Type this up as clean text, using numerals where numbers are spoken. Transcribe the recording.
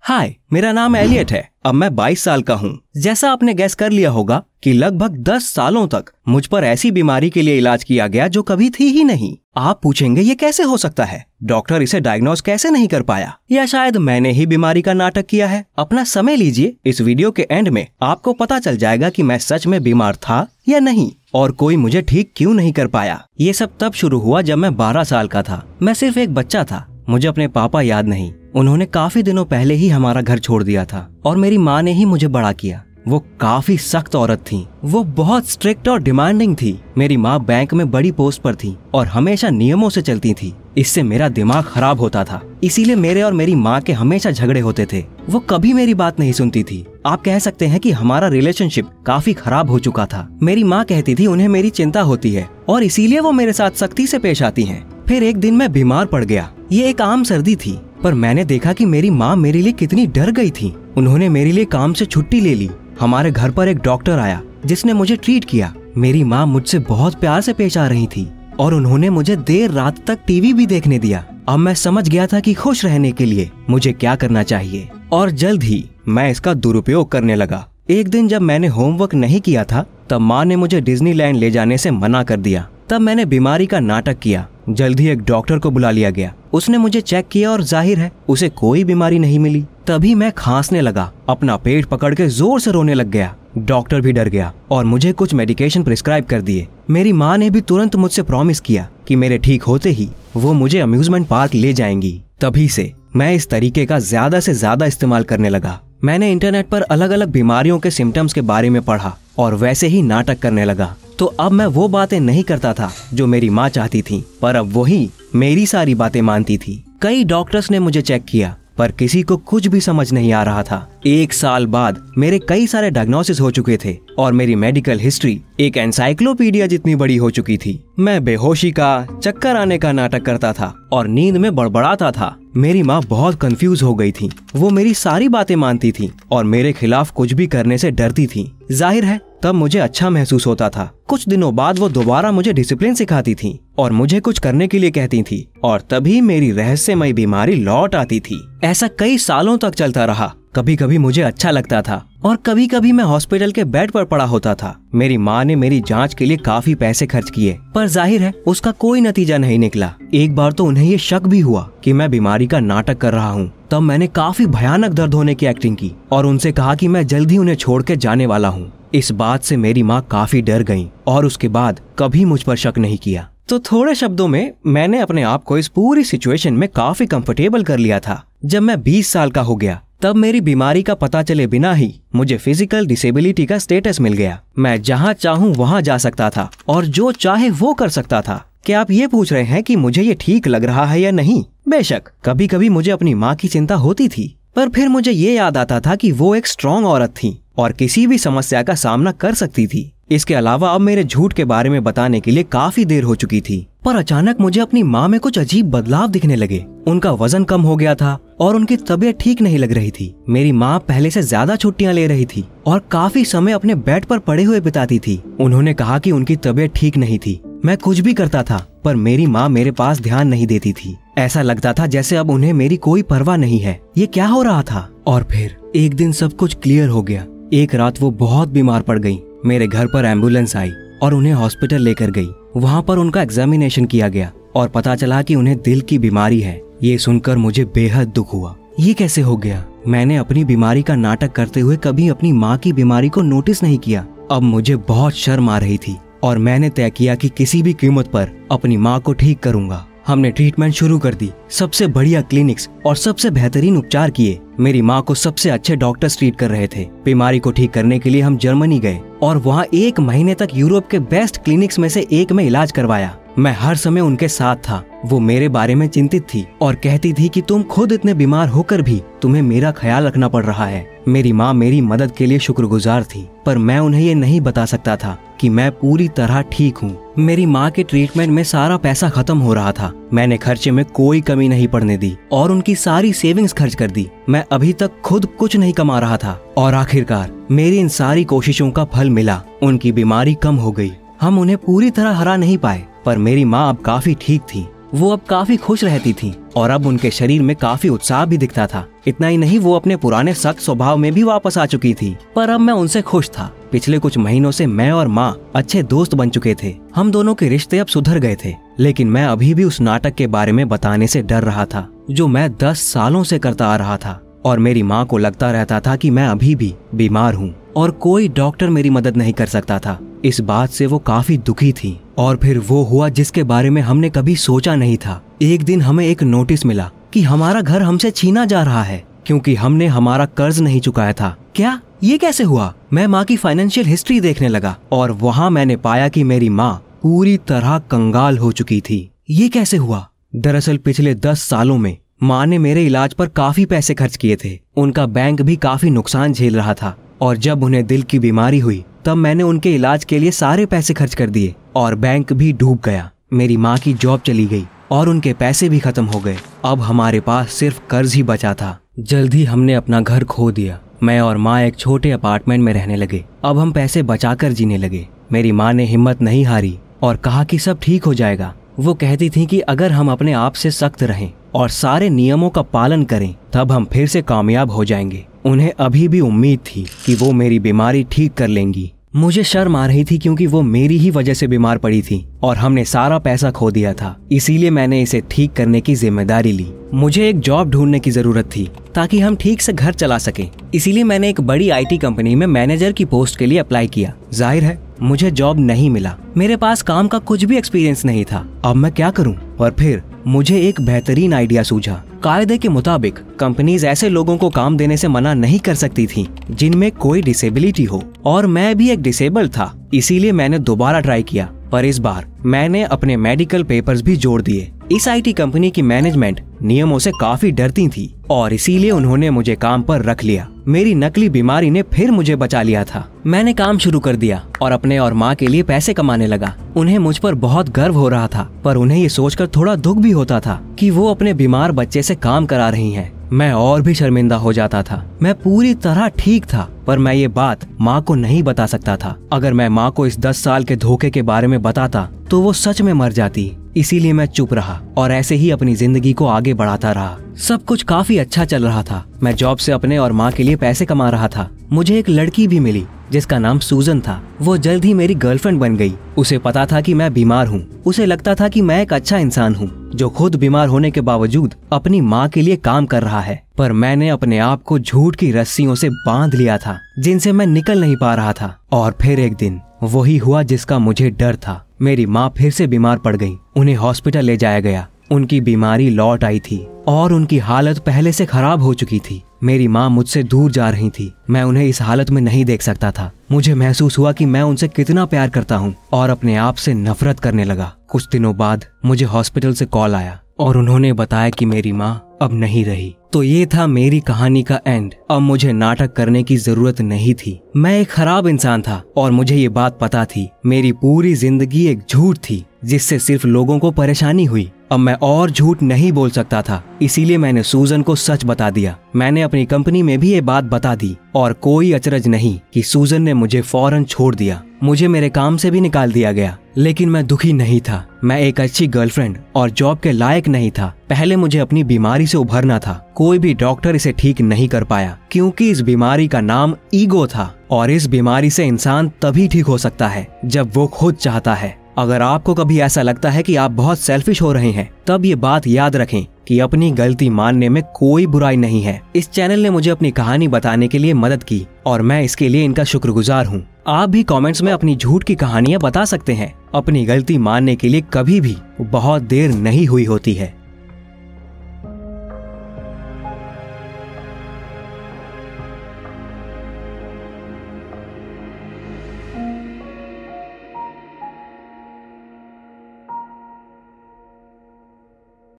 हाय, मेरा नाम एलियट है। अब मैं 22 साल का हूँ। जैसा आपने गैस कर लिया होगा कि लगभग 10 सालों तक मुझ पर ऐसी बीमारी के लिए इलाज किया गया जो कभी थी ही नहीं। आप पूछेंगे ये कैसे हो सकता है, डॉक्टर इसे डायग्नोज कैसे नहीं कर पाया, या शायद मैंने ही बीमारी का नाटक किया है। अपना समय लीजिए, इस वीडियो के एंड में आपको पता चल जाएगा कि मैं सच में बीमार था या नहीं और कोई मुझे ठीक क्यों नहीं कर पाया। ये सब तब शुरू हुआ जब मैं 12 साल का था। मैं सिर्फ एक बच्चा था। मुझे अपने पापा याद नहीं। उन्होंने काफी दिनों पहले ही हमारा घर छोड़ दिया था और मेरी माँ ने ही मुझे बड़ा किया। वो काफी सख्त औरत थी। वो बहुत स्ट्रिक्ट और डिमांडिंग थी। मेरी माँ बैंक में बड़ी पोस्ट पर थी और हमेशा नियमों से चलती थी। इससे मेरा दिमाग खराब होता था। इसीलिए मेरे और मेरी माँ के हमेशा झगड़े होते थे। वो कभी मेरी बात नहीं सुनती थी। आप कह सकते हैं कि हमारा रिलेशनशिप काफी खराब हो चुका था। मेरी माँ कहती थी उन्हें मेरी चिंता होती है और इसीलिए वो मेरे साथ सख्ती से पेश आती हैं। फिर एक दिन मैं बीमार पड़ गया। ये एक आम सर्दी थी, पर मैंने देखा कि मेरी माँ मेरे लिए कितनी डर गई थी। उन्होंने मेरे लिए काम से छुट्टी ले ली। हमारे घर पर एक डॉक्टर आया जिसने मुझे ट्रीट किया। मेरी माँ मुझसे बहुत प्यार से पेश आ रही थी और उन्होंने मुझे देर रात तक टीवी भी देखने दिया। अब मैं समझ गया था कि खुश रहने के लिए मुझे क्या करना चाहिए और जल्द ही मैं इसका दुरुपयोग करने लगा। एक दिन जब मैंने होमवर्क नहीं किया था तब माँ ने मुझे डिज्नीलैंड ले जाने से मना कर दिया। तब मैंने बीमारी का नाटक किया। जल्द ही एक डॉक्टर को बुला लिया गया। उसने मुझे चेक किया और जाहिर है उसे कोई बीमारी नहीं मिली। तभी मैं खांसने लगा, अपना पेट पकड़ के जोर से रोने लग गया। डॉक्टर भी डर गया और मुझे कुछ मेडिकेशन प्रिस्क्राइब कर दिए। मेरी माँ ने भी तुरंत मुझसे प्रॉमिस किया कि मेरे ठीक होते ही वो मुझे अम्यूजमेंट पार्क ले जाएंगी। तभी से मैं इस तरीके का ज्यादा से ज्यादा इस्तेमाल करने लगा। मैंने इंटरनेट पर अलग अलग बीमारियों के सिम्टम्स के बारे में पढ़ा और वैसे ही नाटक करने लगा। तो अब मैं वो बातें नहीं करता था जो मेरी माँ चाहती थी, पर अब वही मेरी सारी बातें मानती थी। कई डॉक्टर्स ने मुझे चेक किया पर किसी को कुछ भी समझ नहीं आ रहा था। 1 साल बाद मेरे कई सारे डायग्नोसिस हो चुके थे और मेरी मेडिकल हिस्ट्री एक एनसाइक्लोपीडिया जितनी बड़ी हो चुकी थी। मैं बेहोशी का, चक्कर आने का नाटक करता था और नींद में बड़बड़ाता था। मेरी माँ बहुत कंफ्यूज हो गई थी। वो मेरी सारी बातें मानती थी और मेरे खिलाफ कुछ भी करने से डरती थी। जाहिर है तब मुझे अच्छा महसूस होता था। कुछ दिनों बाद वो दोबारा मुझे डिसिप्लिन सिखाती थी और मुझे कुछ करने के लिए कहती थी और तभी मेरी रहस्यमय बीमारी लौट आती थी। ऐसा कई सालों तक चलता रहा। कभी कभी मुझे अच्छा लगता था और कभी कभी मैं हॉस्पिटल के बेड पर पड़ा होता था। मेरी माँ ने मेरी जांच के लिए काफी पैसे खर्च किए, पर जाहिर है उसका कोई नतीजा नहीं निकला। एक बार तो उन्हें ये शक भी हुआ कि मैं बीमारी का नाटक कर रहा हूँ। तब मैंने काफी भयानक दर्द होने की एक्टिंग की और उनसे कहा कि मैं जल्द ही उन्हें छोड़ के जाने वाला हूँ। इस बात से मेरी माँ काफी डर गई और उसके बाद कभी मुझ पर शक नहीं किया। तो थोड़े शब्दों में मैंने अपने आप को इस पूरी सिचुएशन में काफी कंफर्टेबल कर लिया था। जब मैं 20 साल का हो गया तब मेरी बीमारी का पता चले बिना ही मुझे फिजिकल डिसेबिलिटी का स्टेटस मिल गया। मैं जहाँ चाहूँ वहाँ जा सकता था और जो चाहे वो कर सकता था। क्या आप ये पूछ रहे हैं कि मुझे ये ठीक लग रहा है या नहीं? बेशक कभी कभी मुझे अपनी माँ की चिंता होती थी, पर फिर मुझे ये याद आता था कि वो एक स्ट्रॉन्ग औरत थी और किसी भी समस्या का सामना कर सकती थी। इसके अलावा अब मेरे झूठ के बारे में बताने के लिए काफी देर हो चुकी थी। पर अचानक मुझे अपनी माँ में कुछ अजीब बदलाव दिखने लगे। उनका वजन कम हो गया था और उनकी तबीयत ठीक नहीं लग रही थी। मेरी माँ पहले से ज्यादा छुट्टियां ले रही थी और काफी समय अपने बेड पर पड़े हुए बिताती थी। उन्होंने कहा कि उनकी तबीयत ठीक नहीं थी। मैं कुछ भी करता था पर मेरी माँ मेरे पास ध्यान नहीं देती थी। ऐसा लगता था जैसे अब उन्हें मेरी कोई परवाह नहीं है। ये क्या हो रहा था? और फिर एक दिन सब कुछ क्लियर हो गया। एक रात वो बहुत बीमार पड़ गई। मेरे घर पर एम्बुलेंस आई और उन्हें हॉस्पिटल लेकर गई। वहाँ पर उनका एग्जामिनेशन किया गया और पता चला कि उन्हें दिल की बीमारी है। ये सुनकर मुझे बेहद दुख हुआ। ये कैसे हो गया? मैंने अपनी बीमारी का नाटक करते हुए कभी अपनी माँ की बीमारी को नोटिस नहीं किया। अब मुझे बहुत शर्म आ रही थी और मैंने तय किया कि किसी भी कीमत पर अपनी माँ को ठीक करूंगा। हमने ट्रीटमेंट शुरू कर दी। सबसे बढ़िया क्लिनिक्स और सबसे बेहतरीन उपचार किए। मेरी माँ को सबसे अच्छे डॉक्टर्स ट्रीट कर रहे थे। बीमारी को ठीक करने के लिए हम जर्मनी गए और वहाँ 1 महीने तक यूरोप के बेस्ट क्लिनिक्स में से एक में इलाज करवाया। मैं हर समय उनके साथ था। वो मेरे बारे में चिंतित थी और कहती थी कि तुम खुद इतने बीमार होकर भी तुम्हें मेरा ख्याल रखना पड़ रहा है। मेरी माँ मेरी मदद के लिए शुक्रगुजार थी, पर मैं उन्हें ये नहीं बता सकता था कि मैं पूरी तरह ठीक हूँ। मेरी माँ के ट्रीटमेंट में सारा पैसा खत्म हो रहा था। मैंने खर्चे में कोई कमी नहीं पड़ने दी और उनकी सारी सेविंग्स खर्च कर दी। मैं अभी तक खुद कुछ नहीं कमा रहा था और आखिरकार मेरी इन सारी कोशिशों का फल मिला। उनकी बीमारी कम हो गई। हम उन्हें पूरी तरह हरा नहीं पाए, पर मेरी माँ अब काफी ठीक थी। वो अब काफी खुश रहती थी और अब उनके शरीर में काफी उत्साह भी दिखता था। इतना ही नहीं, वो अपने पुराने सख्त स्वभाव में भी वापस आ चुकी थी। पर अब मैं उनसे खुश था। पिछले कुछ महीनों से मैं और माँ अच्छे दोस्त बन चुके थे। हम दोनों के रिश्ते अब सुधर गए थे। लेकिन मैं अभी भी उस नाटक के बारे में बताने से डर रहा था जो मैं 10 सालों से करता आ रहा था। और मेरी माँ को लगता रहता था कि मैं अभी भी बीमार हूँ और कोई डॉक्टर मेरी मदद नहीं कर सकता था। इस बात से वो काफी दुखी थी। और फिर वो हुआ जिसके बारे में हमने कभी सोचा नहीं था। एक दिन हमें एक नोटिस मिला कि हमारा घर हमसे छीना जा रहा है क्योंकि हमने हमारा कर्ज नहीं चुकाया था। क्या ये कैसे हुआ? मैं माँ की फाइनेंशियल हिस्ट्री देखने लगा और वहाँ मैंने पाया कि मेरी माँ पूरी तरह कंगाल हो चुकी थी। ये कैसे हुआ? दरअसल पिछले 10 सालों में माँ ने मेरे इलाज पर काफी पैसे खर्च किए थे। उनका बैंक भी काफी नुकसान झेल रहा था और जब उन्हें दिल की बीमारी हुई तब मैंने उनके इलाज के लिए सारे पैसे खर्च कर दिए और बैंक भी डूब गया। मेरी माँ की जॉब चली गई और उनके पैसे भी खत्म हो गए। अब हमारे पास सिर्फ कर्ज ही बचा था। जल्द ही हमने अपना घर खो दिया। मैं और माँ एक छोटे अपार्टमेंट में रहने लगे। अब हम पैसे बचाकर जीने लगे। मेरी माँ ने हिम्मत नहीं हारी और कहा कि सब ठीक हो जाएगा। वो कहती थी कि अगर हम अपने आप से सख्त रहें और सारे नियमों का पालन करें तब हम फिर से कामयाब हो जाएंगे। उन्हें अभी भी उम्मीद थी कि वो मेरी बीमारी ठीक कर लेंगी। मुझे शर्म आ रही थी क्योंकि वो मेरी ही वजह से बीमार पड़ी थी और हमने सारा पैसा खो दिया था। इसीलिए मैंने इसे ठीक करने की जिम्मेदारी ली। मुझे एक जॉब ढूंढने की जरूरत थी ताकि हम ठीक से घर चला सकें। इसीलिए मैंने एक बड़ी IT कंपनी में मैनेजर की पोस्ट के लिए अप्लाई किया। जाहिर है मुझे जॉब नहीं मिला। मेरे पास काम का कुछ भी एक्सपीरियंस नहीं था। अब मैं क्या करूं? और फिर मुझे एक बेहतरीन आइडिया सूझा। कायदे के मुताबिक कंपनीज ऐसे लोगों को काम देने से मना नहीं कर सकती थी जिनमें कोई डिसेबिलिटी हो और मैं भी एक डिसेबल था। इसीलिए मैंने दोबारा ट्राई किया, पर इस बार मैंने अपने मेडिकल पेपर्स भी जोड़ दिए। इस IT कंपनी की मैनेजमेंट नियमों से काफी डरती थी और इसीलिए उन्होंने मुझे काम पर रख लिया। मेरी नकली बीमारी ने फिर मुझे बचा लिया था। मैंने काम शुरू कर दिया और अपने और माँ के लिए पैसे कमाने लगा। उन्हें मुझ पर बहुत गर्व हो रहा था, पर उन्हें ये सोचकर थोड़ा दुख भी होता था कि वो अपने बीमार बच्चे से काम करा रही हैं। मैं और भी शर्मिंदा हो जाता था। मैं पूरी तरह ठीक था, पर मैं ये बात माँ को नहीं बता सकता था। अगर मैं माँ को इस 10 साल के धोखे के बारे में बताता तो वो सच में मर जाती। इसीलिए मैं चुप रहा और ऐसे ही अपनी जिंदगी को आगे बढ़ाता रहा। सब कुछ काफी अच्छा चल रहा था। मैं जॉब से अपने और माँ के लिए पैसे कमा रहा था। मुझे एक लड़की भी मिली जिसका नाम सूजन था। वो जल्द ही मेरी गर्लफ्रेंड बन गई। उसे पता था कि मैं बीमार हूँ। उसे लगता था कि मैं एक अच्छा इंसान हूँ जो खुद बीमार होने के बावजूद अपनी माँ के लिए काम कर रहा है। पर मैंने अपने आप को झूठ की रस्सियों से बांध लिया था जिनसे मैं निकल नहीं पा रहा था। और फिर एक दिन वही हुआ जिसका मुझे डर था। मेरी माँ फिर से बीमार पड़ गई। उन्हें हॉस्पिटल ले जाया गया। उनकी बीमारी लौट आई थी और उनकी हालत पहले से खराब हो चुकी थी। मेरी माँ मुझसे दूर जा रही थी। मैं उन्हें इस हालत में नहीं देख सकता था। मुझे महसूस हुआ कि मैं उनसे कितना प्यार करता हूँ और अपने आप से नफरत करने लगा। कुछ दिनों बाद मुझे हॉस्पिटल से कॉल आया और उन्होंने बताया कि मेरी माँ अब नहीं रही। तो ये था मेरी कहानी का एंड। अब मुझे नाटक करने की जरूरत नहीं थी। मैं एक खराब इंसान था और मुझे ये बात पता थी। मेरी पूरी जिंदगी एक झूठ थी जिससे सिर्फ लोगों को परेशानी हुई। अब मैं और झूठ नहीं बोल सकता था। इसीलिए मैंने सूजन को सच बता दिया। मैंने अपनी कंपनी में भी ये बात बता दी और कोई अचरज नहीं कि सूजन ने मुझे फौरन छोड़ दिया। मुझे मेरे काम से भी निकाल दिया गया। लेकिन मैं दुखी नहीं था। मैं एक अच्छी गर्लफ्रेंड और जॉब के लायक नहीं था। पहले मुझे अपनी बीमारी से उभरना था। कोई भी डॉक्टर इसे ठीक नहीं कर पाया क्योंकि इस बीमारी का नाम ईगो था और इस बीमारी से इंसान तभी ठीक हो सकता है जब वो खुद चाहता है। अगर आपको कभी ऐसा लगता है कि आप बहुत सेल्फिश हो रहे हैं तब ये बात याद रखें कि अपनी गलती मानने में कोई बुराई नहीं है। इस चैनल ने मुझे अपनी कहानी बताने के लिए मदद की और मैं इसके लिए इनका शुक्रगुजार हूँ। आप भी कमेंट्स में अपनी झूठ की कहानियाँ बता सकते हैं। अपनी गलती मानने के लिए कभी भी बहुत देर नहीं हुई होती है।